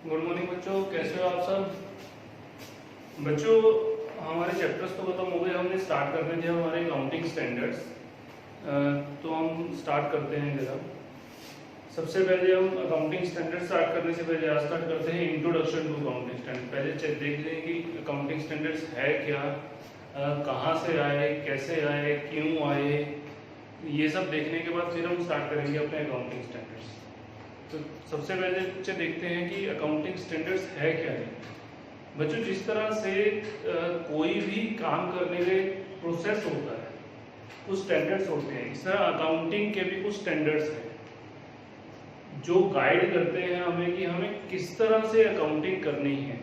Good morning बच्चों, कैसे हो आप सब? बच्चों, हमारे चैप्टर्स तो खत्म हो गए, हमने स्टार्ट करने थे हमारे अकाउंटिंग स्टैंडर्ड्स। तो हम स्टार्ट करते हैं जरा। सबसे पहले हम अकाउंटिंग स्टैंडर्ड स्टार्ट करने से पहले आज स्टार्ट करते हैं इंट्रोडक्शन टू अकाउंटिंग स्टैंडर्ड। पहले देख लें कि अकाउंटिंग स्टैंडर्ड्स है क्या, कहाँ से आए, कैसे आए, क्यों आए। ये सब देखने के बाद फिर हम स्टार्ट करेंगे अपने अकाउंटिंग स्टैंडर्ड्स। तो सबसे पहले बच्चे देखते हैं कि अकाउंटिंग स्टैंडर्ड्स है क्या है। बच्चों, जिस तरह से कोई भी काम करने के प्रोसेस होता है, कुछ स्टैंडर्ड्स होते हैं, इस तरह अकाउंटिंग के भी कुछ स्टैंडर्ड्स हैं जो गाइड करते हैं हमें कि हमें किस तरह से अकाउंटिंग करनी है।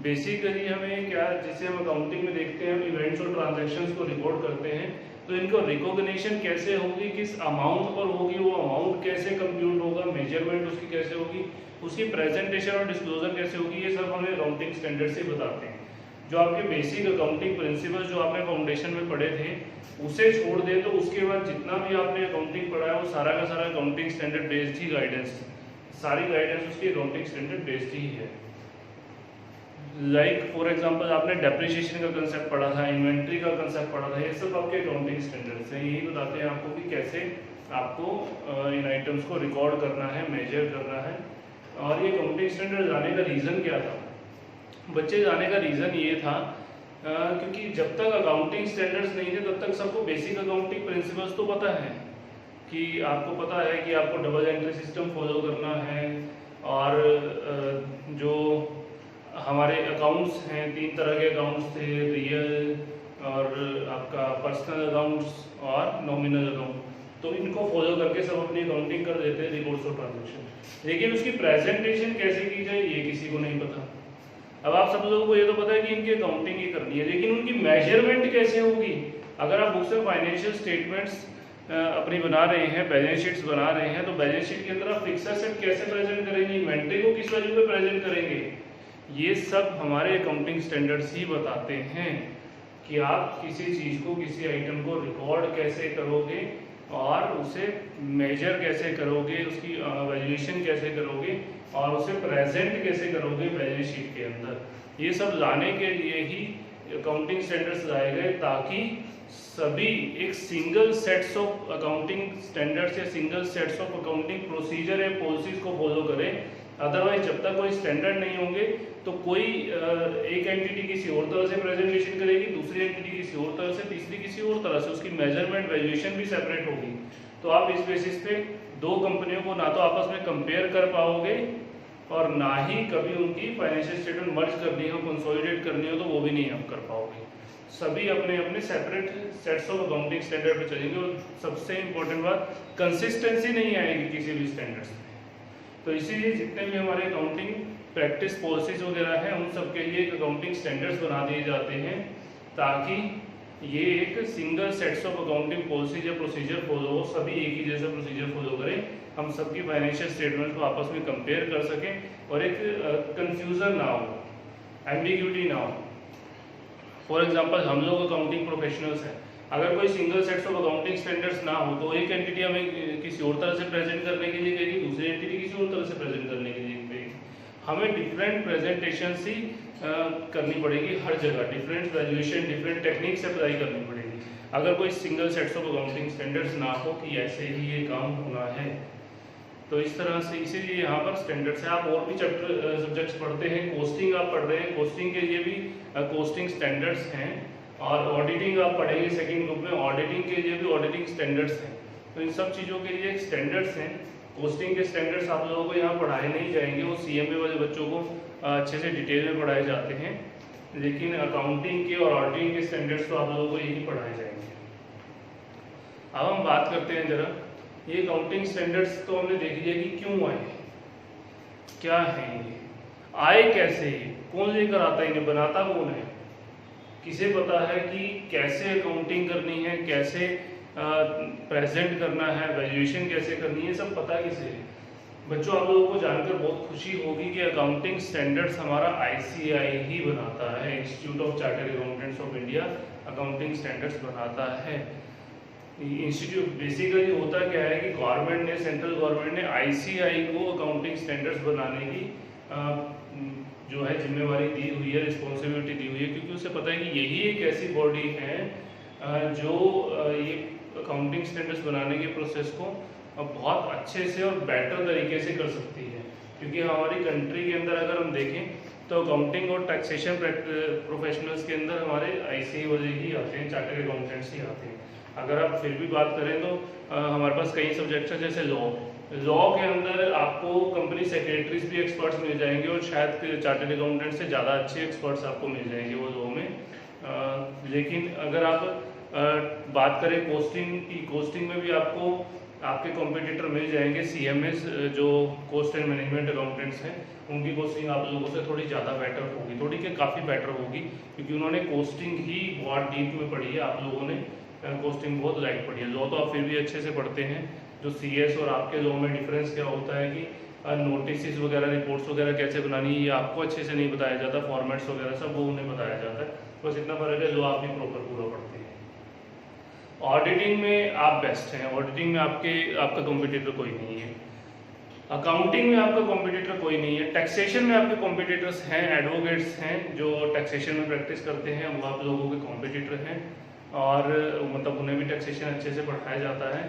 बेसिकली हमें क्या, जिसे हम अकाउंटिंग में देखते हैं, हम इवेंट्स और ट्रांजैक्शंस को रिकॉर्ड करते हैं, तो इनको रिकॉग्निशन कैसे होगी, किस अमाउंट पर होगी, वो अमाउंट कैसे कंप्यूट होगा, मेजरमेंट उसकी कैसे होगी, उसकी प्रेजेंटेशन और डिस्क्लोजर कैसे होगी, ये सब हमें अकाउंटिंग स्टैंडर्ड से बताते हैं। जो आपके बेसिक अकाउंटिंग प्रिंसिपल जो आपने फाउंडेशन में पढ़े थे उसे छोड़ दें तो उसके बाद जितना भी आपने अकाउंटिंग पढ़ा है वो सारा का सारा अकाउंटिंग स्टैंडर्ड बेस्ड ही गाइडेंस, सारी गाइडेंस उसकी अकाउंटिंग स्टैंडर्ड बेस्ड ही है। लाइक फॉर एग्जांपल आपने डेप्रिसिएशन का कंसेप्ट पढ़ा था, इन्वेंट्री का कंसेप्ट पढ़ा था, ये सब आपके अकाउंटिंग स्टैंडर्ड्स हैं। यही बताते हैं आपको कि कैसे आपको इन आइटम्स को रिकॉर्ड करना है, मेजर करना है। और ये अकाउंटिंग स्टैंडर्ड जाने का रीज़न क्या था? बच्चे, जाने का रीज़न ये था क्योंकि जब तक अकाउंटिंग स्टैंडर्ड्स नहीं थे तब तक सबको बेसिक अकाउंटिंग प्रिंसिपल्स तो पता है कि आपको पता है कि आपको डबल एंट्री सिस्टम फॉलो करना है। और जो हमारे अकाउंट्स हैं, 3 तरह के अकाउंट्स थे, रियल और आपका पर्सनल अकाउंट्स और नॉमिनल अकाउंट। तो इनको फॉलो करके सब अपनी अकाउंटिंग कर देते हैं, रिकॉर्ड्स और ट्रांजैक्शन। लेकिन उसकी प्रेजेंटेशन कैसे की जाए ये किसी को नहीं पता। अब आप सब लोगों को ये तो पता है कि इनकी अकाउंटिंग ही करनी है, लेकिन उनकी मेजरमेंट कैसे होगी? अगर आप बुक से फाइनेंशियल स्टेटमेंट्स अपनी बना रहे हैं, बैलेंस शीट्स बना रहे हैं, तो बैलेंस शीट के अंदर आप फिक्स्ड एसेट कैसे प्रेजेंट करेंगे, इन्वेंट्री को किस वैल्यू पे प्रेजेंट करेंगे, ये सब हमारे अकाउंटिंग स्टैंडर्ड्स ही बताते हैं कि आप किसी चीज़ को, किसी आइटम को रिकॉर्ड कैसे करोगे और उसे मेजर कैसे करोगे, उसकी वैल्यूएशन कैसे करोगे और उसे प्रेजेंट कैसे करोगे बैलेंस शीट के अंदर। ये सब लाने के लिए ही अकाउंटिंग स्टैंडर्ड्स लाए गए, ताकि सभी एक single sets of accounting standards या single sets of accounting procedure या पॉलिसीज को फॉलो करें। अदरवाइज जब तक कोई स्टैंडर्ड नहीं होंगे तो कोई एक एंटिटी किसी और तरह से प्रेजेंटेशन करेगी, दूसरी एंटिटी किसी और तरह से, तीसरी किसी और तरह से, उसकी मेजरमेंट वैल्यूएशन भी सेपरेट होगी। तो आप इस बेसिस पे दो कंपनियों को ना तो आपस में कंपेयर कर पाओगे और ना ही कभी उनकी फाइनेंशियल स्टेटमेंट मर्ज करनी हो, कंसोलिडेट करनी हो, तो वो भी नहीं आप कर पाओगे। सभी अपने अपने separate sets of accounting standard पे चलेंगे। और सबसे इंपॉर्टेंट बात, कंसिस्टेंसी नहीं आएगी किसी भी स्टैंडर्ड्स में। तो इसीलिए जितने भी हमारे अकाउंटिंग प्रैक्टिस पॉलिसीज वगैरह हैं उन सब के लिए एक अकाउंटिंग स्टैंडर्ड्स बना दिए जाते हैं, ताकि ये एक single sets of accounting policies या प्रोसीजर फॉलो हो, सभी एक ही जैसा प्रोसीजर फॉलो करें, हम सबकी फाइनेंशियल स्टेटमेंट को आपस में कंपेयर कर सकें और एक कंफ्यूजन ना हो, एम्बिग्यूटी ना हो। फॉर एग्जांपल हम लोग अकाउंटिंग प्रोफेशनल्स हैं, अगर कोई single sets of accounting standards ना हो तो एक एंटिटी हमें किसी और तरह से प्रेजेंट करने के लिए कहेगी, दूसरी एंटिटी किसी और तरह से प्रेजेंट करने के लिए कहेगी। हमें डिफरेंट प्रेजेंटेशन ही करनी पड़ेगी हर जगह, डिफरेंट वैल्यूएशन, डिफरेंट टेक्निक से अप्लाई करनी पड़ेगी, अगर कोई single sets of accounting standards ना हो कि ऐसे ही ये काम होना है। तो इस तरह से इसीलिए यहाँ पर स्टैंडर्ड्स है। आप और भी चैप्टर सब्जेक्ट्स पढ़ते हैं, कोस्टिंग आप पढ़ रहे हैं, कोस्टिंग के लिए भी कोस्टिंग स्टैंडर्ड्स हैं, और ऑडिटिंग आप पढ़ेंगे सेकंड ग्रुप में, ऑडिटिंग के लिए भी ऑडिटिंग स्टैंडर्ड्स हैं। तो इन सब चीज़ों के लिए स्टैंडर्ड्स हैं। कोस्टिंग के स्टैंडर्ड्स आप लोगों को यहाँ पढ़ाए नहीं जाएंगे, वो सीएमए वाले बच्चों को अच्छे से डिटेल में पढ़ाए जाते हैं, लेकिन अकाउंटिंग के और ऑडिटिंग के स्टैंडर्ड्स तो आप लोगों को यही पढ़ाए जाएंगे। अब हम बात करते हैं जरा, ये अकाउंटिंग स्टैंडर्ड्स तो हमने देख लिया कि क्यों आए, क्या है ये, आए कैसे, कौन लेकर आता है, इन्हें बनाता कौन है, किसे पता है कि कैसे अकाउंटिंग करनी है, कैसे प्रेजेंट करना है, वैल्यूएशन कैसे करनी है, सब पता किसे है। बच्चों, आप लोगों को जानकर बहुत खुशी होगी कि अकाउंटिंग स्टैंडर्ड्स हमारा आईसीआई ही बनाता है, institute of chartered accountants of India accounting standards बनाता है। इंस्टीट्यूट बेसिकली होता क्या है कि गवर्नमेंट ने, सेंट्रल गवर्नमेंट ने आईसीआई को अकाउंटिंग स्टैंडर्ड्स बनाने की जो है जिम्मेवारी दी हुई है, रिस्पॉन्सिबिलिटी दी हुई है, क्योंकि उसे पता है कि यही एक ऐसी बॉडी है जो ये अकाउंटिंग स्टैंडर्ड्स बनाने के प्रोसेस को बहुत अच्छे से और बेटर तरीके से कर सकती है। क्योंकि हमारी कंट्री के अंदर अगर हम देखें तो अकाउंटिंग और टैक्सेशन प्रोफेशनल्स के अंदर हमारे ICAI वाले ही आते हैं, चार्टर्ड अकाउंटेंट्स ही आते हैं। अगर आप फिर भी बात करें तो हमारे पास कई सब्जेक्ट्स हैं, जैसे लॉ के अंदर आपको कंपनी सेक्रेटरीज भी एक्सपर्ट्स मिल जाएंगे और शायद चार्टर्ड अकाउंटेंट से ज़्यादा अच्छे एक्सपर्ट्स आपको मिल जाएंगे वो लॉ में। लेकिन अगर आप बात करें कोस्टिंग की, कोस्टिंग में भी आपको आपके कॉम्पिटिटर मिल जाएंगे। CMS जो कॉस्ट एंड मैनेजमेंट अकाउंटेंट्स हैं, उनकी कोस्टिंग आप लोगों से थोड़ी ज़्यादा बेटर होगी, थोड़ी क्या काफ़ी बेटर होगी, क्योंकि उन्होंने कोस्टिंग ही बहुत डीप में पढ़ी है। आप लोगों ने कोस्टिंग बहुत लाइट पढ़ी है। लॉ तो आप फिर भी अच्छे से पढ़ते हैं। जो CS और आपके लॉ में डिफरेंस क्या होता है कि नोटिस वगैरह, रिपोर्ट्स वगैरह कैसे बनानी है ये आपको अच्छे से नहीं बताया जाता, फॉर्मेट्स वगैरह सब वो उन्हें बताया जाता है। बस इतना फर्क है, जो आप भी प्रॉपर पूरा पढ़ते हैं। ऑडिटिंग में आप बेस्ट हैं, ऑडिटिंग में आपका कॉम्पिटिटर कोई नहीं है। अकाउंटिंग में आपका कॉम्पिटिटर कोई नहीं है। टैक्सेशन में आपके कॉम्पिटिटर्स हैं, एडवोकेट्स हैं जो टैक्सेशन में प्रैक्टिस करते हैं, वो आप लोगों के कॉम्पिटिटर हैं और मतलब उन्हें भी टैक्सेशन अच्छे से पढ़ाया जाता है।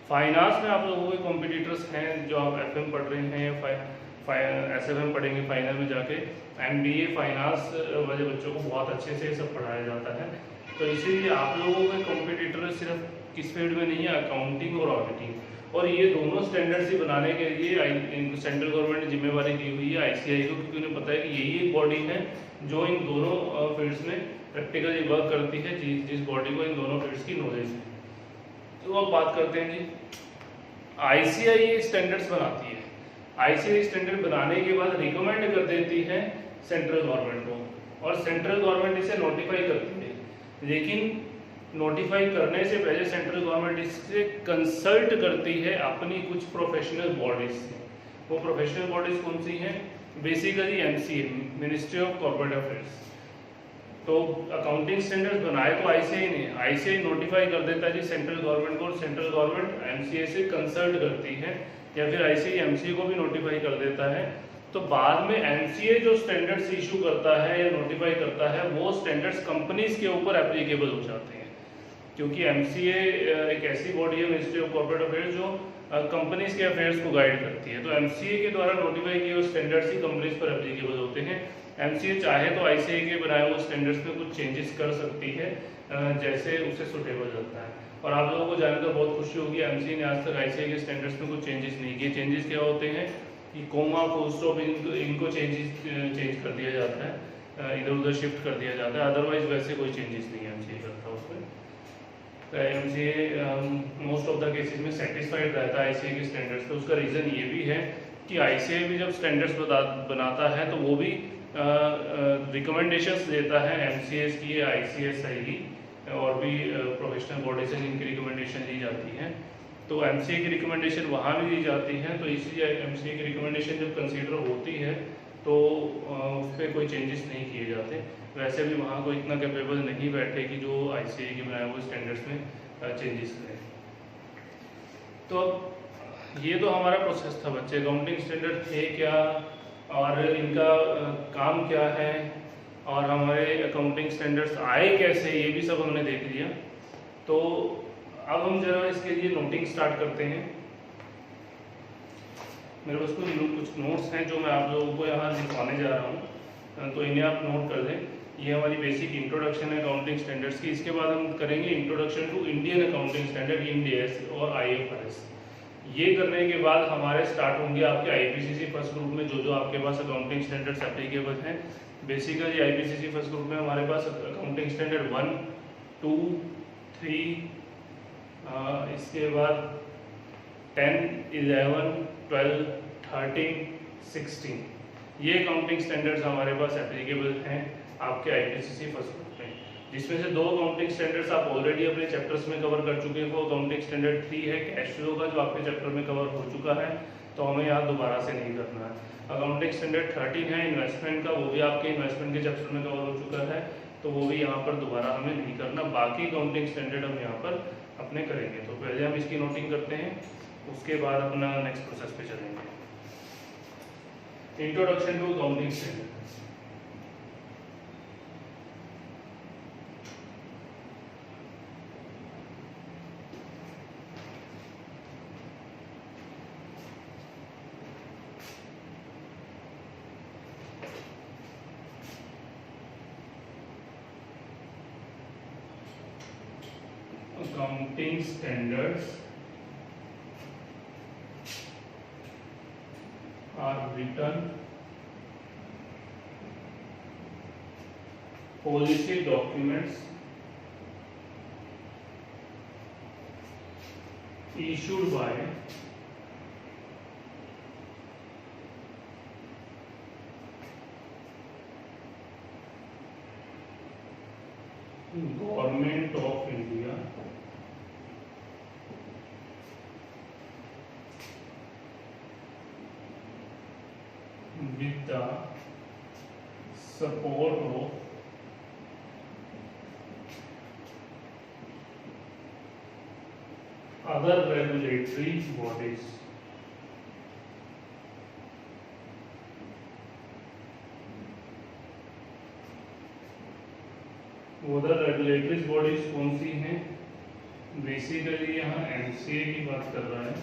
फाइनेंस में आप लोगों के कॉम्पिटिटर्स हैं जो आप FM पढ़ रहे हैं, SFM पढ़ेंगे फाइनल में जाके। MBA फाइनेंस वाले बच्चों को बहुत अच्छे से सब पढ़ाया जाता है। तो इसीलिए आप लोगों के कॉम्पिटिटर सिर्फ किस फील्ड में नहीं है, अकाउंटिंग और ऑडिटिंग। और ये दोनों स्टैंडर्ड्स ही बनाने के लिए सेंट्रल गवर्नमेंट ने जिम्मेवारी दी हुई है ICAI को, क्योंकि उन्हें पता है कि यही एक बॉडी है जो इन दोनों फील्ड्स में प्रैक्टिकली वर्क करती है, जिस बॉडी को इन दोनों फील्ड्स की नॉलेज है। तो अब बात करते हैं जी, ICAI स्टैंडर्ड्स बनाती है। ICAI स्टैंडर्ड बनाने के बाद रिकमेंड कर देती है सेंट्रल गवर्नमेंट को, और सेंट्रल गवर्नमेंट इसे नोटिफाई करती है। लेकिन नोटिफाई करने से पहले सेंट्रल गवर्नमेंट इससे कंसल्ट करती है अपनी कुछ प्रोफेशनल बॉडीज से। वो प्रोफेशनल बॉडीज कौन सी हैं? Basically MCA, ministry of corporate affairs. तो अकाउंटिंग स्टैंडर्ड्स बनाए तो ICAI ने, ICAI नोटिफाई कर देता है जी सेंट्रल गवर्नमेंट को, और सेंट्रल गवर्नमेंट MCA से कंसल्ट करती है, या फिर ICAI MCA को भी नोटिफाई कर देता है। तो बाद में MCA जो स्टैंडर्ड्स इशू करता है या नोटिफाई करता है, वो स्टैंडर्ड्स कंपनीज के ऊपर एप्लीकेबल हो जाते हैं, क्योंकि MCA एक ऐसी बॉडी है, मिनिस्ट्री ऑफ कॉर्पोरेट अफेयर्स, जो कंपनीज के अफेयर्स को गाइड करती है। तो MCA के द्वारा नोटिफाई किए हुए स्टैंडर्ड्स ही कंपनीज पर एप्लीकेबल होते हैं। MCA चाहे तो ICAI के बनाए हुए स्टैंडर्ड्स में कुछ चेंजेस कर सकती है जैसे उसे सुटेबल लगता है। और आप लोगों को जानकर बहुत खुशी होगी, MCA ने आज तक ICAI के स्टैंडर्ड्स में कुछ चेंजेस नहीं किए। चेंजेस क्या होते हैं कि कोमा, फुल स्टॉप, इनको चेंज कर दिया जाता है, इधर उधर शिफ्ट कर दिया जाता है। अदरवाइज वैसे कोई चेंजेस नहीं MCA करता उसमें। MCA most of the cases में सेटिस्फाइड रहता है ICAI के स्टैंडर्ड्स पे। उसका रीज़न ये भी है कि ICAI भी जब स्टैंडर्ड्स बनाता है तो वो भी रिकमेंडेशंस देता है MCAs की या ICSI की, और भी प्रोफेशनल बॉडीज हैं जिनकी रिकमेंडेशन ली जाती है। तो MCA की रिकमेंडेशन वहाँ भी दी जाती है। तो इसलिए MCA की रिकमेंडेशन जब कंसीडर होती है तो उस पर कोई चेंजेस नहीं किए जाते। वैसे भी वहाँ कोई इतना कैपेबल नहीं बैठे कि जो ICAI के बनाए हुए स्टैंडर्ड्स में चेंजेस करें। तो ये तो हमारा प्रोसेस था बच्चे, अकाउंटिंग स्टैंडर्ड थे क्या और इनका काम क्या है और हमारे अकाउंटिंग स्टैंडर्ड्स आए कैसे, ये भी सब हमने देख लिया। तो अब हम जरा इसके लिए नोटिंग स्टार्ट करते हैं। मेरे पास कुछ नोट्स हैं जो मैं आप लोगों को यहाँ लिखवाने जा रहा हूँ, तो इन्हें आप नोट कर दें। ये हमारी बेसिक इंट्रोडक्शन है अकाउंटिंग स्टैंडर्ड्स की। इसके बाद हम करेंगे introduction to Indian accounting standard, IND AS और IFRS। ये करने के बाद हमारे स्टार्ट होंगे आपके IPCC फर्स्ट ग्रुप में जो आपके पास अकाउंटिंग स्टैंडर्ड्स एप्लीकेबल हैं। बेसिकली IPCC फर्स्ट ग्रुप में हमारे पास अकाउंटिंग स्टैंडर्ड 1, 2, 3, इसके बाद 10, 11, 12, 13, 16 ये अकाउंटिंग स्टैंडर्ड्स हमारे पास एप्लीकेबल हैं आपके IPCC फर्स्ट ग्रुप में, जिसमें से 2 अकाउंटिंग स्टैंडर्ड्स आप ऑलरेडी अपने चैप्टर्स में कवर कर चुके हो। अकाउंटिंग स्टैंडर्ड 3 है कैश फ्लो का, जो आपके चैप्टर में कवर हो चुका है, तो हमें यहाँ दोबारा से नहीं करना है। अकाउंटिंग स्टैंडर्ड 13 है इन्वेस्टमेंट का, वो भी आपके इन्वेस्टमेंट के चैप्टर में कवर हो चुका है, तो वो भी यहाँ पर दोबारा हमें नहीं करना। बाकी अकाउंटिंग स्टैंडर्ड हम यहाँ पर अपने करेंगे। तो पहले हम इसकी नोटिंग करते हैं, उसके बाद अपना नेक्स्ट प्रोसेस पे चलेंगे। Introduction to accounting standard. Accounting standards are written policy documents issued by Government of India with the support of other regulatory bodies. Other regulatory bodies कौन सी हैं? बेसिकली यहाँ एमसीए की बात कर रहा है।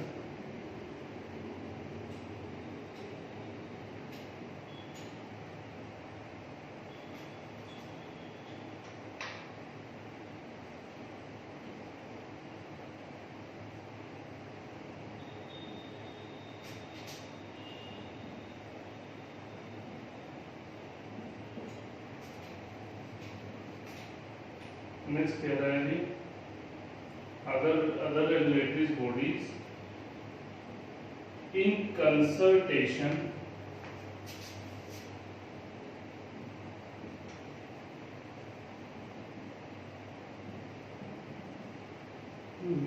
नेक्स्ट कह रहा है जी other regulatory bodies in consultation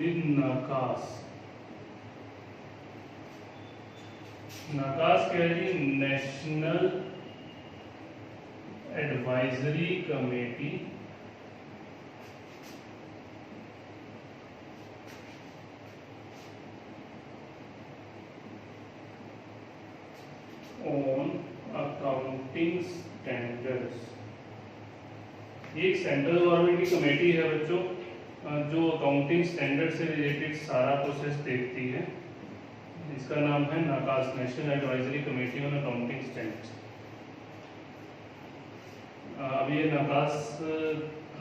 with NACAS. NACAS क्या है जी? National advisory committee on accounting standards. ये एक सेंट्रल गवर्नमेंट की कमेटी है बच्चों, जो अकाउंटिंग स्टैंडर्ड से रिलेटेड सारा प्रोसेस देखती है। इसका नाम है NACAS, national advisory committee on accounting standards. अब ये नाकास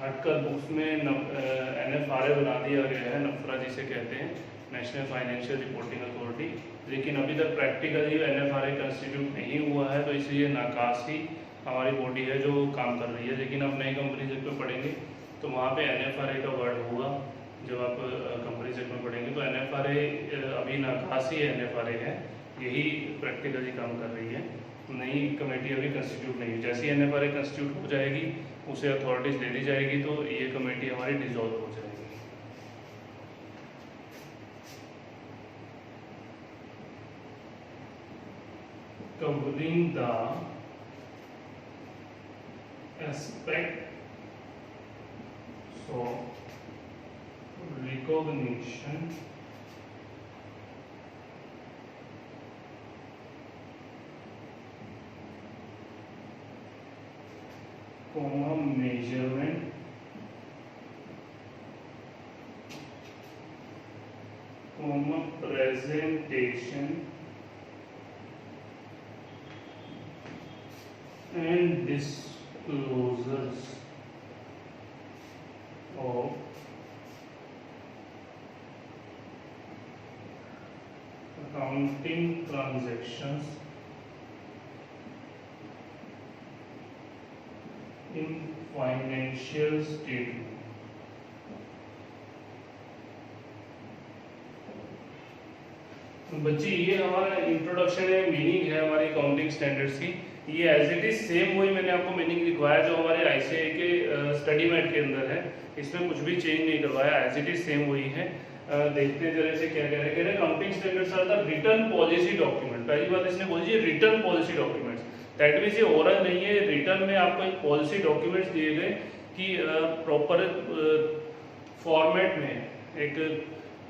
हटकर बुक्स में NFRA बना दिया गया है, नफरा जिसे कहते हैं, नेशनल फाइनेंशियल रिपोर्टिंग अथॉरिटी। लेकिन अभी तक प्रैक्टिकली NFRA कंस्टिट्यूट नहीं हुआ है, तो इसलिए नाकास ही हमारी बॉडी है जो काम कर रही है। लेकिन अब नई कंपनी सेक्ट में पढ़ेंगे तो वहाँ पे NFRA का वर्ड होगा। जब आप कंपनी सेक्ट में पढ़ेंगे तो NFRA अभी नाकास ही NFRA है, यही प्रैक्टिकली काम कर रही है। नई कमेटी अभी कंस्टिट्यूट नहीं है। जैसे ही NFRA कंस्टिट्यूट हो जाएगी, उसे अथॉरिटीज दे दी जाएगी, तो ये कमेटी हमारी डिसॉल्व हो जाएगी। Covering the aspect of recognition, measurement, presentation and disclosures of accounting transactions in financial statement। बच्ची ये हमारा इंट्रोडक्शन है, मीनिंग है हमारी अकाउंटिंग स्टैंडर्ड्स की। ये एज इट इज सेम वही मैंने आपको मीनिंग लिखवाया जो हमारे ICAI के स्टडी मैट के अंदर है। इसमें कुछ भी चेंज नहीं करवाया, एज इट इज सेम वही है। देखते हैं जरा से क्या कह रहे हैं। Accounting standards are the written policy document. पहली बात इसने बोली है written policy documents, that means ये ओरल नहीं है, रिटन में आपको एक पॉलिसी डॉक्यूमेंट्स दिए गए कि प्रॉपर फॉर्मेट में एक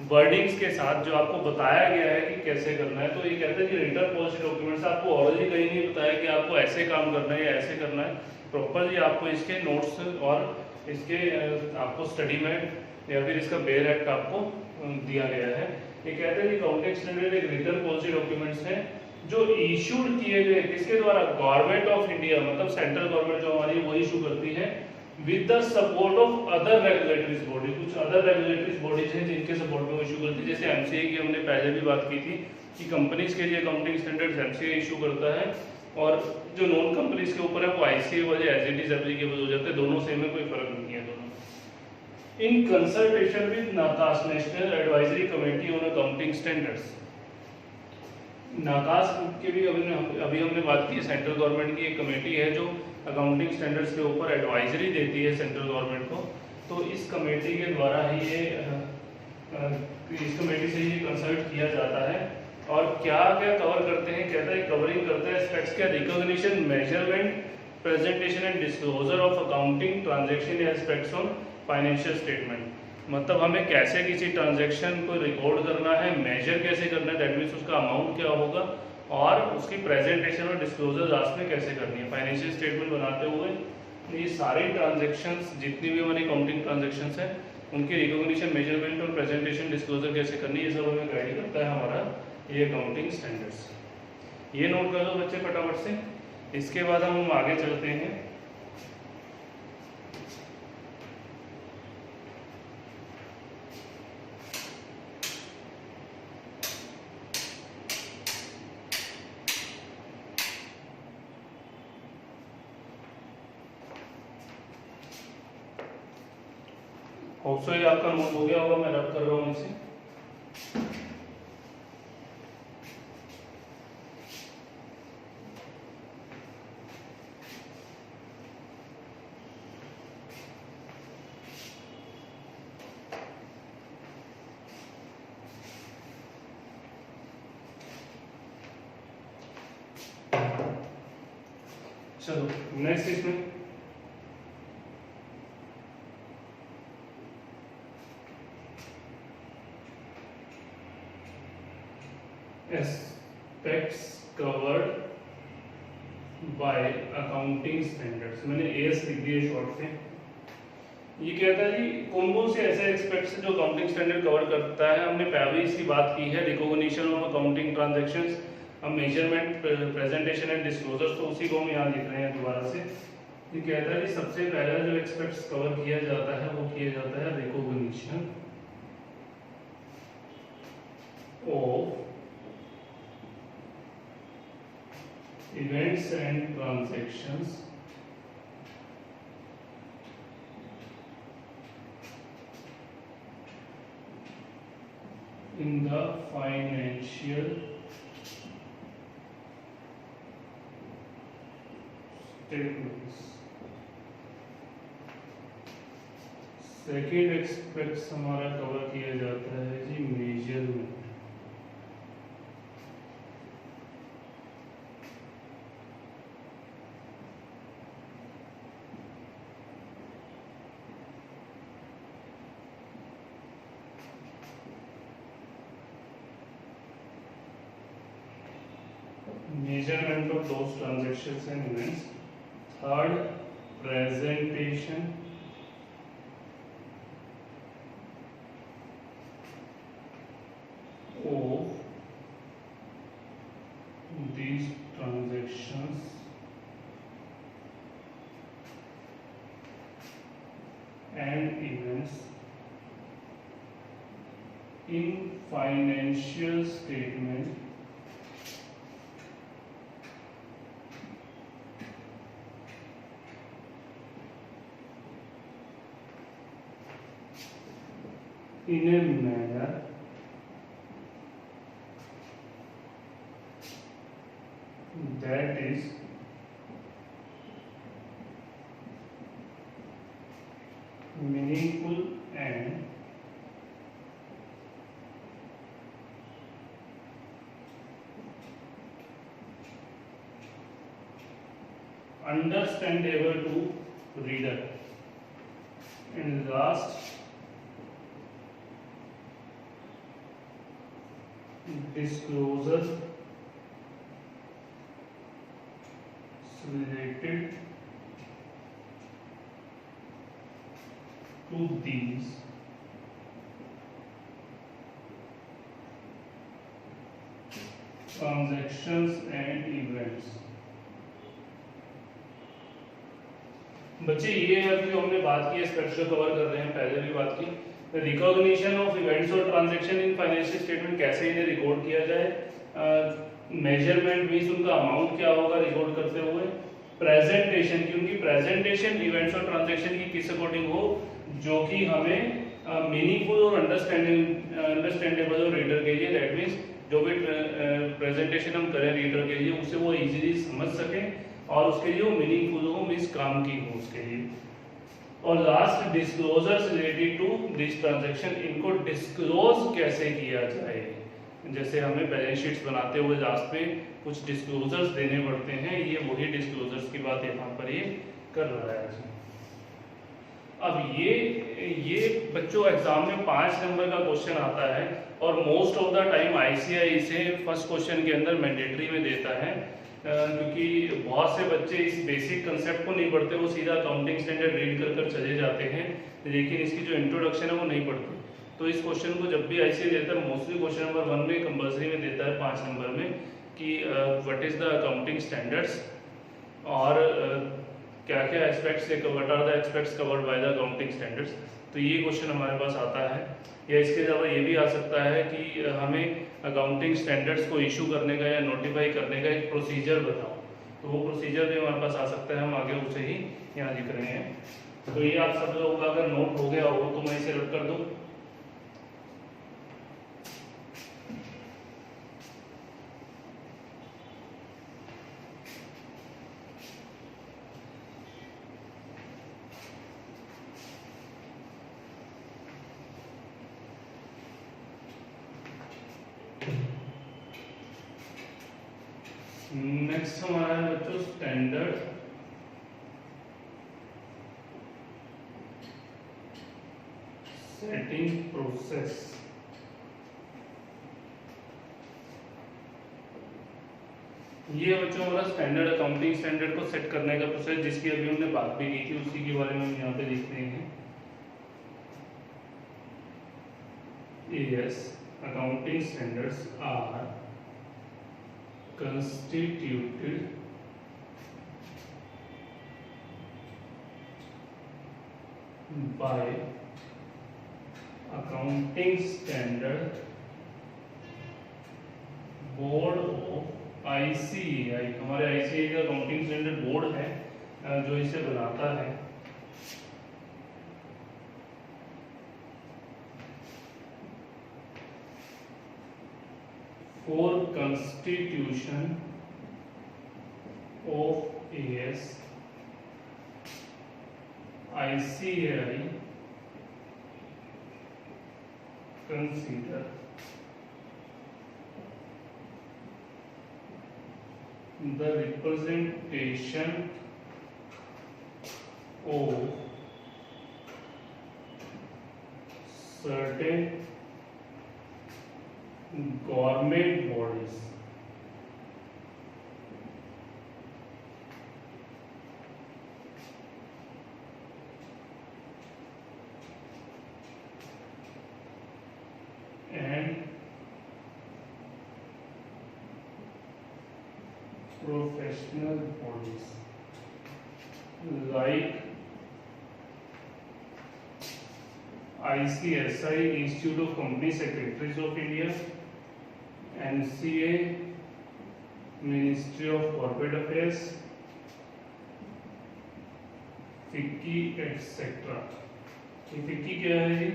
वर्डिंग्स के साथ जो आपको बताया गया है कि कैसे करना है। तो ये कहते हैं कि रिटर्न पॉलिसी डॉक्यूमेंट्स आपको ऑलरेडी कहीं नहीं बताया कि आपको ऐसे काम करना है या ऐसे करना है। प्रॉपरली आपको इसके नोट्स और इसके आपको स्टडी में या फिर इसका बेयर एक्ट आपको दिया गया है। ये कहते हैं कि अकाउंटिंग स्टैंडर्ड एक रिटर्न पॉलिसी डॉक्यूमेंट्स है जो इशूड किए गए किसके द्वारा, गवर्नमेंट ऑफ इंडिया, मतलब सेंट्रल गवर्नमेंट जो हमारी वो इशू करती है with the support of other regulatory body. कुछ अदर रेगुलेटरी बॉडीज हैं जिनके सपोर्ट में इशू करती है। जैसे एमसीए की हमने पहले भी बात की थी कि कंपनीज के लिए अकाउंटिंग स्टैंडर्ड्स एमसीए इशू करता है और जो नॉन कंपनीज के ऊपर है वो आईसीए वाले एज इट इज एप्लीकेबल हो जाते हैं। दोनों सेम है, कोई फर्क नहीं है दोनों। In consultation with NACAS, national advisory committee on accounting standards. NACAS की भी अभी हमने बात की, सेंट्रल गवर्नमेंट की एक कमेटी है जो अकाउंटिंग स्टैंडर्ड्स के ऊपर एडवाइजरी देती है सेंट्रल गवर्नमेंट को। तो इस कमेटी के द्वारा ही इस कमेटी से ये कंसल्ट किया जाता है। और क्या क्या कवर करते हैं, कहता है कवरिंग करता है एस्पेक्ट्स क्या, recognition, measurement, presentation and disclosure of accounting transaction aspects on financial statement. मतलब हमें कैसे किसी ट्रांजैक्शन को रिकॉर्ड करना है, मेजर कैसे करना है, दैट मीन्स उसका अमाउंट क्या होगा, और उसकी प्रेजेंटेशन और डिस्क्लोजर लास्ट में कैसे करनी है फाइनेंशियल स्टेटमेंट बनाते हुए। ये सारी ट्रांजैक्शंस जितनी भी हमारी अकाउंटिंग ट्रांजैक्शंस हैं उनकी रिकॉग्निशन, मेजरमेंट और प्रेजेंटेशन, डिस्क्लोजर कैसे करनी है, ये सब हमें गाइड करता है हमारा ये अकाउंटिंग स्टैंडर्ड्स। ये नोट कर लो बच्चे फटाफट से। इसके बाद हम आगे चलते हैं। होप्सो ये आपका नोट हो गया होगा, मैं रब कर रहा हूँ इसे। चलो नेक्स्ट इसमें aspects covered by accounting standards. मैंने एएस लिख दिया शॉर्ट से। ये कहता है कि कौन कौन से ऐसे एस्पेक्ट्स जो अकाउंटिंग स्टैंडर्ड कवर करता है। हमने पहले इसकी बात की है, रिकॉग्निशन ऑफ अकाउंटिंग ट्रांजैक्शंस, अब मेजरमेंट, प्रेजेंटेशन एंड डिस्क्लोजर्स, तो उसी को हम यहाँ लिख रहे हैं दोबारा से। ये कहता है कि सबसे पहला जो एस्पेक्ट्स कवर किया जाता है वो किया जाता है recognition of events and transactions in the financial statements। Second aspect हमारा कवर किया जाता है जी measurement. Measurement of those transactions and events. Third, presentation of these transactions and events in financial statement in a manner that is meaningful and understandable to reader। And last, disclosure related to these transactions and events। बच्चे ये अभी जो हमने बात की aspects को cover कर रहे हैं, पहले भी बात की। रिकॉग्निशन ऑफ इवेंट्स और ट्रांजैक्शन इन फाइनेंशियल स्टेटमेंट, कैसे इन्हें रिकॉर्ड किया जाए, मेजरमेंट मींस उनका अमाउंट क्या होगा रिकॉर्ड करते हुए, प्रेजेंटेशन की उनकी प्रेजेंटेशन इवेंट्स और ट्रांजैक्शन की किस अकॉर्डिंग हो, जो कि हमें मीनिंगफुल और अंडरस्टैंडेबल हो रीडर के लिए। दैट मींस जो भी प्रेजेंटेशन हम करें रीडर के लिए उसे वो इजीली समझ सकें और उसके लिए वो मीनिंगफुल हो, मींस काम की हो उसके लिए। और last disclosures related to this transaction, इनको डिस्क्लोज कैसे किया जाए, जैसे हमें बैलेंस शीट्स बनाते हुए लास्ट में कुछ डिस्क्लोजर्स देने पड़ते हैं, ये वही डिस्क्लोजर्स की बात यहाँ पर ये कर रहा है। अब ये बच्चों एग्जाम में 5 नंबर का क्वेश्चन आता है और most of the time ICI इसे फर्स्ट क्वेश्चन के अंदर मैंडेटरी में देता है, क्योंकि बहुत से बच्चे इस बेसिक कंसेप्ट को नहीं पढ़ते, वो सीधा अकाउंटिंग स्टैंडर्ड रीड कर चले जाते हैं, लेकिन इसकी जो इंट्रोडक्शन है वो नहीं पढ़ते। तो इस क्वेश्चन को जब भी आईसीआई देता है, मोस्टली क्वेश्चन नंबर 1 में कंपल्सरी में देता है 5 नंबर में कि what is the accounting standards और क्या क्या aspects, what are the aspects covered by the accounting standards. तो ये क्वेश्चन हमारे पास आता है। या इसके अलावा ये भी आ सकता है कि हमें अकाउंटिंग स्टैंडर्ड्स को इशू करने का या नोटिफाई करने का एक प्रोसीजर बताओ, तो वो प्रोसीजर भी हमारे पास आ सकता है, हम आगे उसे ही यहाँ लिख रहे हैं। तो ये आप सब लोगों का अगर नोट हो गया हो तो मैं इसे रख कर दूँ। नेक्स्ट हमारा है बच्चों स्टैंडर्ड सेटिंग प्रोसेस। ये बच्चों हमारा स्टैंडर्ड अकाउंटिंग स्टैंडर्ड को सेट करने का प्रोसेस, जिसकी अभी हमने बात भी की थी, उसी के बारे में हम यहाँ पे लिख रहे हैं। Yes, accounting standards are constituted by accounting standard board of ICAI। हमारे ICAI का अकाउंटिंग स्टैंडर्ड बोर्ड है जो इसे बनाता है। For constitution of AS, ICAI consider the representation of certain government bodies and professional bodies like ICSI, Institute of Company Secretaries of India, NCA, Ministry of Corporate Affairs, FICCI etc। FICCI क्या है?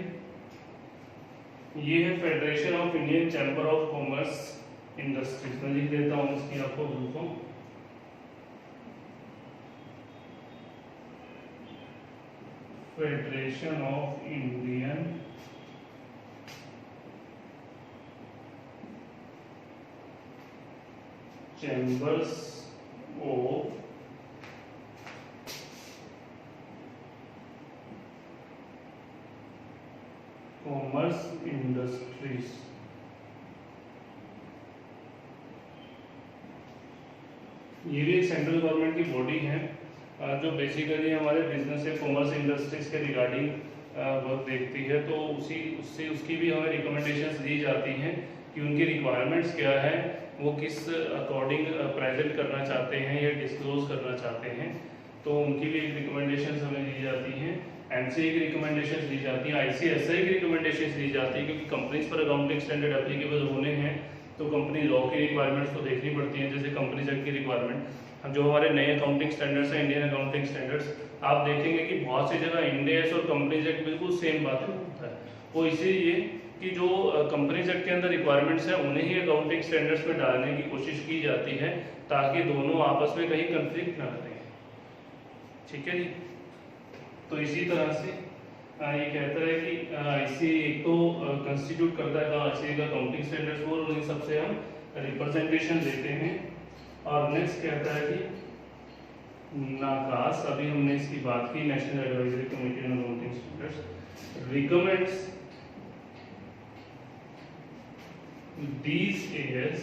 ये है federation of Indian chamber of commerce industries. मैं लिख देता हूँ इसकी आपको group federation of Indian chambers of commerce industries. ये भी एक सेंट्रल गवर्नमेंट की बॉडी है जो बेसिकली हमारे बिजनेस या कॉमर्स इंडस्ट्रीज के रिगार्डिंग वर्क देखती है। तो उसी उससे उसकी भी हमें रिकमेंडेशंस दी जाती हैं कि उनकी रिक्वायरमेंट्स क्या है, वो किस अकॉर्डिंग प्रेजेंट करना चाहते हैं या डिस्क्लोज करना चाहते हैं। तो उनकी भी एक रिकमेंडेशंस हमें दी जाती हैं, एमसीए की रिकमेंडेशंस दी जाती हैं, आईसीएसआई की रिकमेंडेशंस दी जाती है, क्योंकि कंपनीज पर अकाउंटिंग स्टैंडर्ड एप्लीकेबल होने हैं तो कंपनी लॉ की रिक्वायरमेंट्स तो देखनी पड़ती हैं, जैसे कंपनी एक्ट की रिक्वायरमेंट। जो हमारे नए अकाउंटिंग स्टैंडर्ड्स हैं, इंडियन अकाउंटिंग स्टैंडर्ड्स, आप देखेंगे कि बहुत सी जगह इंडियस और कंपनीज एक्ट बिल्कुल सेम बातें होता है। वो इसीलिए कि जो कंपनीज एक्ट के अंदर रिक्वायरमेंट्स हैं उन्हें ही अकाउंटिंग स्टैंडर्ड्स में डालने की कोशिश की जाती है ताकि दोनों आपस में कहीं कंफ्लिक्ट ना करें। ठीक है जी। तो इसी तरह से ये कहता है कि आईसी एक तो कंस्टिट्यूट करता है आईसी का अकाउंटिंग स्टैंडर्ड्स को, और उन सबसे हम रिप्रेजेंटेशन लेते हैं। और नेक्स्ट कहता है कि नाकास, अभी हमने इसकी बात की, national advisory committee on accounting standards recommends these areas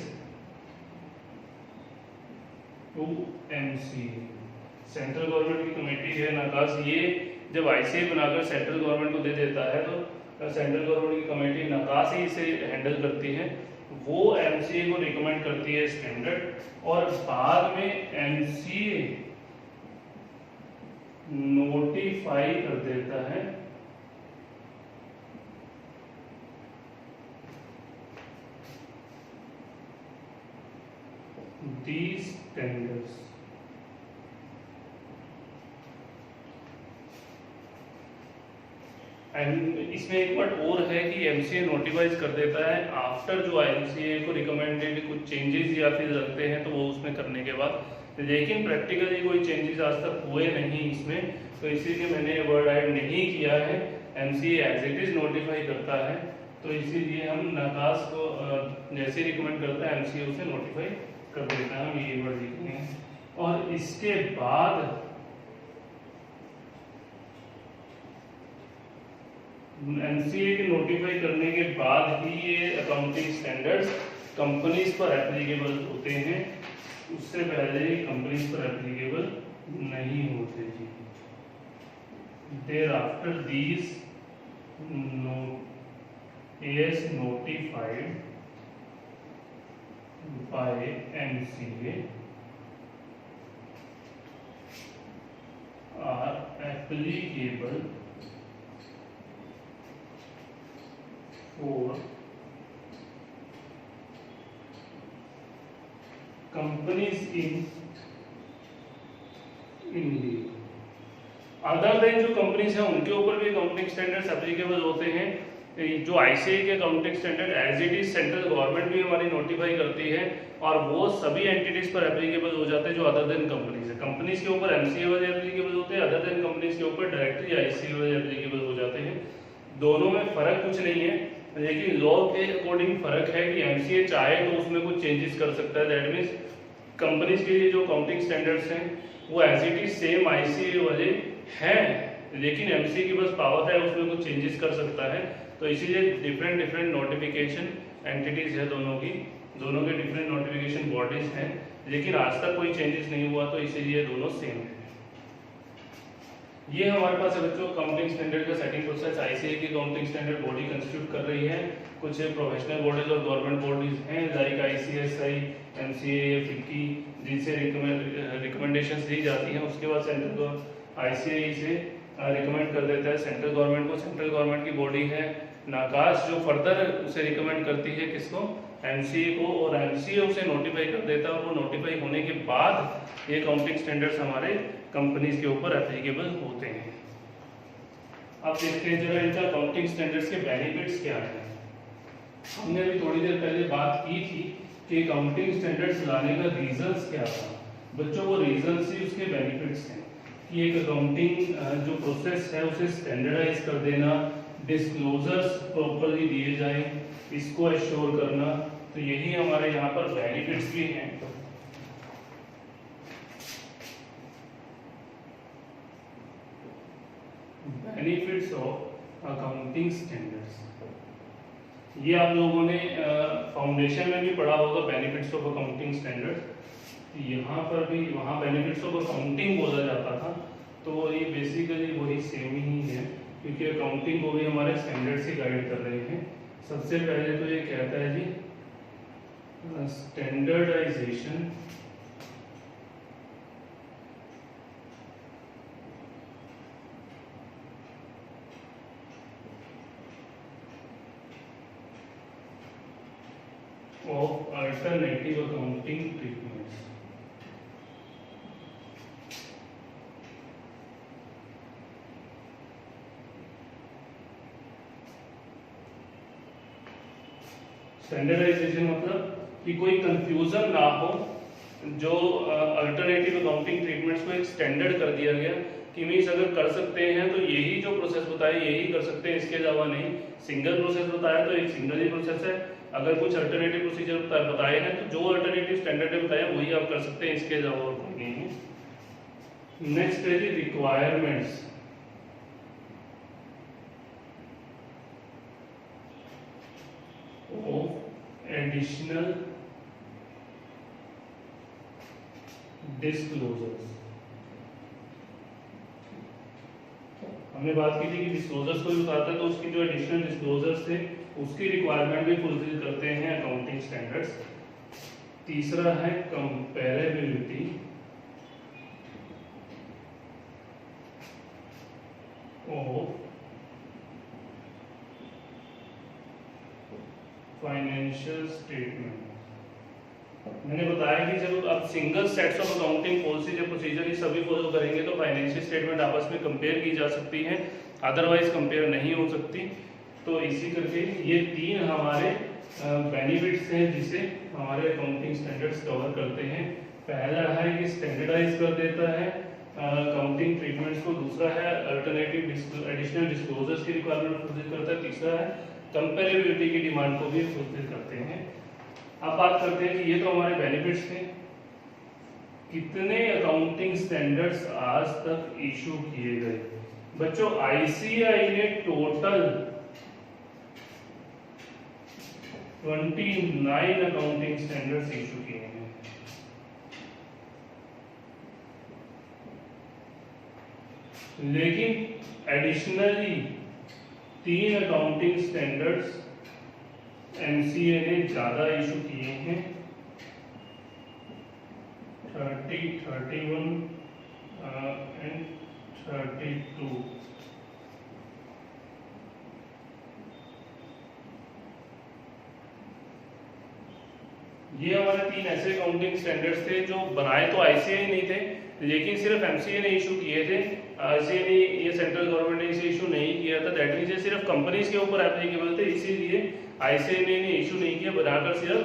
to MCA। Central government की कमेटी है नाकास, ये जब आईसीए बनाकर सेंट्रल गवर्नमेंट को दे देता है तो सेंट्रल गवर्नमेंट की कमेटी नाकास ही इसे हैंडल करती है। वो एमसीए को रिकमेंड करती है स्टैंडर्ड, और बाद में एमसीए नोटिफाई कर देता है these standards। एंड इसमें एक बात और है कि एमसीए नोटिफाइज कर देता है आफ्टर जो एमसीए को रिकमेंडेड कुछ चेंजेस या फिर लगते हैं तो वो उसमें करने के बाद, लेकिन प्रैक्टिकली कोई चेंजेस आज तक हुए नहीं इसमें, तो इसीलिए मैंने वर्ड ऐड नहीं किया है। MCA as it is notify करता है, तो इसीलिए हम नाकास को जैसे रिकमेंड करता है एमसीए उसे नोटिफाई कर देता है, हम ये वर्ड लिखते हैं। और इसके बाद एमसीए के नोटिफाई करने के बाद ही ये अकाउंटिंग स्टैंडर्ड्स कंपनीज पर एप्लीकेबल होते हैं, उससे पहले ही कंपनीज पर एप्लीकेबल नहीं होते जी। Thereafter these is notified by MCA are applicable for companies in India। Other than जो कंपनीज हैं उनके ऊपर भी अकाउंटिंग स्टैंडर्ड्स एप्लीकेबल होते हैं। जो आईसीए के accounting standard as it is central government भी हमारी नोटिफाई करती है, और वो सभी एंटिटीज पर एप्लीकेबल हो जाते हैं जो अदर देन कंपनीज है। कंपनीज के ऊपर एमसीए वाले एप्लीकेबल होते हैं, अदर देन कंपनीज के ऊपर डायरेक्टली आईसीए वाले एप्लीकेबल हो जाते हैं। दोनों में फर्क कुछ नहीं है, लेकिन लॉ के अकॉर्डिंग फर्क है कि एमसीए चाहे तो उसमें कुछ चेंजेस कर सकता है। दैट मीन्स कंपनीज के लिए जो अकाउंटिंग स्टैंडर्ड्स हैं वो as it is same ICA वाले हैं, लेकिन एमसीए की बस पावर है उसमें कुछ चेंजेस कर सकता है। तो इसीलिए डिफरेंट नोटिफिकेशन एंटिटीज है दोनों के डिफरेंट नोटिफिकेशन बॉडीज हैं, लेकिन आज तक कोई चेंजेस नहीं हुआ, तो इसीलिए दोनों सेम है। ये हमारे पास है बच्चों अकाउंटिंग स्टैंडर्ड का सेटिंग प्रोसेस। आईसीए की अकाउंटिंग स्टैंडर्ड बॉडी कंस्टिट्यूट कर रही है, कुछ प्रोफेशनल बॉडीज और गवर्नमेंट बॉडीज हैं लाइक आईसीएसआई, एमसीए, फिक्की, जिनसे रिकमेंडेशंस दी जाती हैं। उसके बाद सेंट्रल आईसीए से रिकमेंड कर देता है सेंट्रल गवर्नमेंट को। सेंट्रल गवर्नमेंट की बॉडी है नाकास, जो फर्दर उसे रिकमेंड करती है किसको, एमसीए को, और एमसीए उसे नोटिफाई कर देता है, और वो नोटिफाई होने के बाद ये अकाउंटिंग स्टैंडर्ड्स हमारे कंपनीज के ऊपर एप्लीकेबल होते हैं। अब देखते हैं जरा इनका अकाउंटिंग स्टैंडर्ड्स के बेनिफिट्स क्या हैं। हमने अभी थोड़ी देर पहले बात की थी कि अकाउंटिंग स्टैंडर्ड्स लाने का रीजंस क्या था। बच्चों वो रीजंस ही उसके बेनिफिट्स हैं कि एक अकाउंटिंग जो प्रोसेस है उसे स्टैंडर्डाइज कर देना, डिस्क्लोजर्स प्रॉपर्ली दिए जाएं, इसको एश्योर करना, तो यही हमारे यहाँ पर बेनिफिट्स भी हैं। बेनिफिट्स ऑफ अकाउंटिंग स्टैंडर्ड्स, ये आप लोगों ने फाउंडेशन में भी पढ़ा होगा, बेनिफिट्स ऑफ अकाउंटिंग स्टैंडर्ड्स। यहाँ पर भी वहाँ बेनिफिट्स ऑफ अकाउंटिंग बोला जाता था, तो ये बेसिकली वही सेम ही है, क्योंकि अकाउंटिंग को भी हमारे स्टैंडर्ड से गाइड कर रहे हैं। सबसे पहले तो ये कहता है जी standardisation of alternative accounting treatments। Standardisation मतलब कि कोई कंफ्यूजन ना हो, जो अल्टरनेटिव अकाउंटिंग ट्रीटमेंट्स को एक स्टैंडर्ड कर दिया गया कि मीन्स अगर कर सकते हैं तो यही जो प्रोसेस बताया यही कर सकते हैं, इसके अलावा नहीं। सिंगल प्रोसेस बताया तो एक सिंगल ही प्रोसेस है, अगर कुछ अल्टरनेटिव प्रोसीजर बताए हैं तो जो अल्टरनेटिव स्टैंडर्ड है बताया वही आप कर सकते हैं, इसके अलावा और कोई नहीं है। नेक्स्ट है जी रिक्वायरमेंट्स। Additional disclosures. हमने बात की थी कि डिस्क्लोजर्स को भी बताता है, तो उसकी जो एडिशनल डिस्क्लोजर्स थे उसकी रिक्वायरमेंट भी फुलफिल करते हैं अकाउंटिंग स्टैंडर्ड्स। तीसरा है कंपैरेबिलिटी ऑफ फाइनेंशियल स्टेटमेंट। मैंने बताया कि जब आप single sets of accounting policy या प्रोसीजर ये सभी फॉलो करेंगे तो फाइनेंशियल स्टेटमेंट आपस में कंपेयर की जा सकती है, अदरवाइज कंपेयर नहीं हो सकती। तो इसी करके ये तीन हमारे बेनिफिट्स हैं जिसे हमारे अकाउंटिंग स्टैंडर्ड्स कवर करते हैं। पहला है कि स्टैंडर्डाइज कर देता है अकाउंटिंग ट्रीटमेंट्स को, दूसरा है अल्टरनेटिव एडिशनल डिस्क्लोजर्स की रिक्वायरमेंट फुलफिल करता है, तीसरा है कंपेरेबिलिटी की डिमांड को भी फुलफिल करते हैं। अब बात करते हैं कि ये तो हमारे बेनिफिट्स थे। कितने अकाउंटिंग स्टैंडर्ड्स आज तक इशू किए गए? बच्चों आईसीएआई ने टोटल 29 अकाउंटिंग स्टैंडर्ड्स इशू किए हैं। लेकिन एडिशनली 3 अकाउंटिंग स्टैंडर्ड्स एमसीए ने ज्यादा इशू किए हैं, 30, 31 एंड 32। ये हमारे 3 ऐसे अकाउंटिंग स्टैंडर्ड्स थे जो बनाए तो आईसीएआई नहीं थे, लेकिन सिर्फ एमसीए ने इशू किए थे। आईसीएआई ने ये सेंट्रल गवर्नमेंट ने इसे इशू नहीं किया था, दैट मींस ये सिर्फ कंपनीज के ऊपर एप्लीकेबल थे, इसीलिए आईसीएआई ने इशू नहीं किया, बनाकर सिर्फ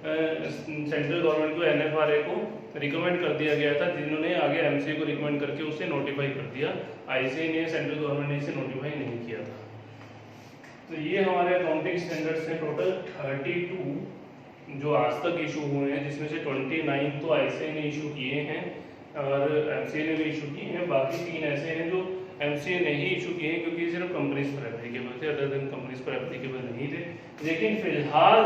सेंट्रल गवर्नमेंट को एनएफआरए को रिकमेंड कर दिया गया था, जिन्होंने आगे एमसीए को रिकमेंड करके उसे नोटिफाई कर दिया। आईसीएआई ने सेंट्रल गवर्नमेंट ने इसे नोटिफाई नहीं किया था। तो ये हमारे अकाउंटिंग स्टैंडर्ड्स हैं टोटल 32 जो आज तक इशू हुए हैं, जिसमें से 29 तो आईसीएआई ने इशू किए हैं और एमसीए ने भी इशू किए हैं। बाकी 3 ऐसे हैं जो एमसीए नहीं इशू किए हैं क्योंकि सिर्फ कंपनीज पर एप्लीकेबल थे, अदर देन कंपनीज पर एप्लीकेबल नहीं थे। लेकिन फिलहाल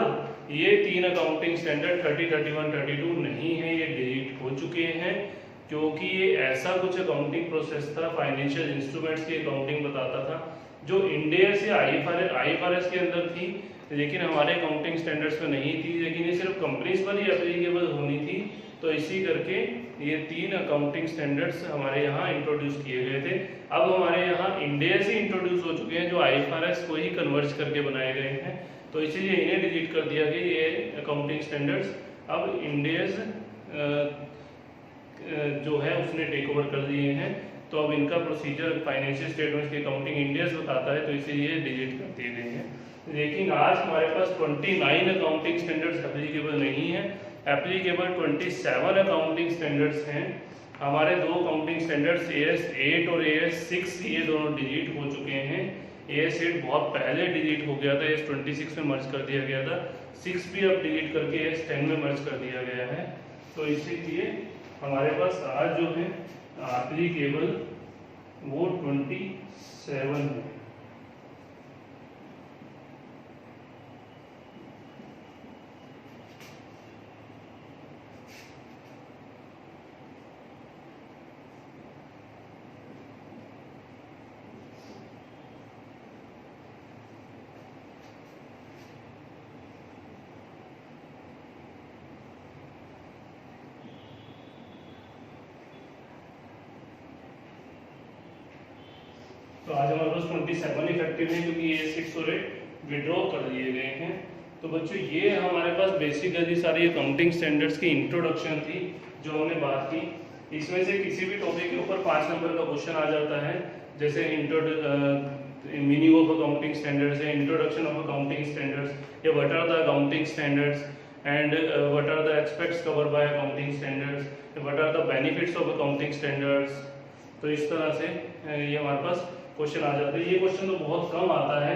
ये 3 अकाउंटिंग स्टैंडर्ड 30, 31, 32 नहीं है, ये डिलीट हो चुके हैं, क्योंकि ये ऐसा कुछ अकाउंटिंग प्रोसेस था, फाइनेंशियल इंस्ट्रूमेंट्स की अकाउंटिंग बताता था, जो इंडिया से आईएफआरएस के अंदर थी, लेकिन हमारे अकाउंटिंग स्टैंडर्ड्स में नहीं थी, लेकिन ये सिर्फ कंपनीज पर ही एप्लीकेबल होनी थी। तो इसी करके ये 3 अकाउंटिंग स्टैंडर्ड्स हमारे यहाँ इंट्रोड्यूस किए गए थे। अब हमारे यहाँ इंडिया से इंट्रोड्यूस हो चुके हैं, जो आईएफआरएस को ही कन्वर्ज करके बनाए गए हैं, तो इसीलिए इन्हें डिलीट कर दिया गया। ये अकाउंटिंग स्टैंडर्ड्स अब इंडियज जो है उसने टेक ओवर कर दिए हैं, तो अब इनका प्रोसीजर फाइनेंशियल स्टेटमेंट्स की अकाउंटिंग इंडियज बताता है, तो इसीलिए डिलीट कर दिए गए हैं। लेकिन आज हमारे पास 29 अकाउंटिंग स्टैंडर्ड्स एप्लीकेबल नहीं है, एप्लीकेबल 27 अकाउंटिंग स्टैंडर्ड्स हैं। हमारे 2 अकाउंटिंग स्टैंडर्ड्स AS8 और AS6 ये दोनों डिलीट हो चुके हैं। AS8 बहुत पहले डिलीट हो गया था, AS26 में मर्ज कर दिया गया था, 6 भी अब डिलीट करके AS10 में मर्ज कर दिया गया है। तो इसीलिए हमारे पास आज जो है एप्लीकेबल वो 27 है। तो आज हमारे पास 27 इफेक्टिव है क्योंकि ये 6 और 8 विड्रॉ कर दिए गए हैं। तो बच्चों ये हमारे पास बेसिकली सारी अकाउंटिंग स्टैंडर्ड्स की इंट्रोडक्शन थी जो हमने बात की। इसमें से किसी भी टॉपिक के ऊपर 5 नंबर का क्वेश्चन आ जाता है, जैसे मीनिंग ऑफ अकाउंटिंग स्टैंडर्ड्स है, इंट्रोडक्शन ऑफ अकाउंटिंग स्टैंडर्ड्स, या what are the accounting standards and what are the aspects covered by accounting standards, what are the benefits of accounting standards. तो इस तरह से ये हमारे पास क्वेश्चन आ जाते हैं। ये क्वेश्चन तो बहुत कम आता है।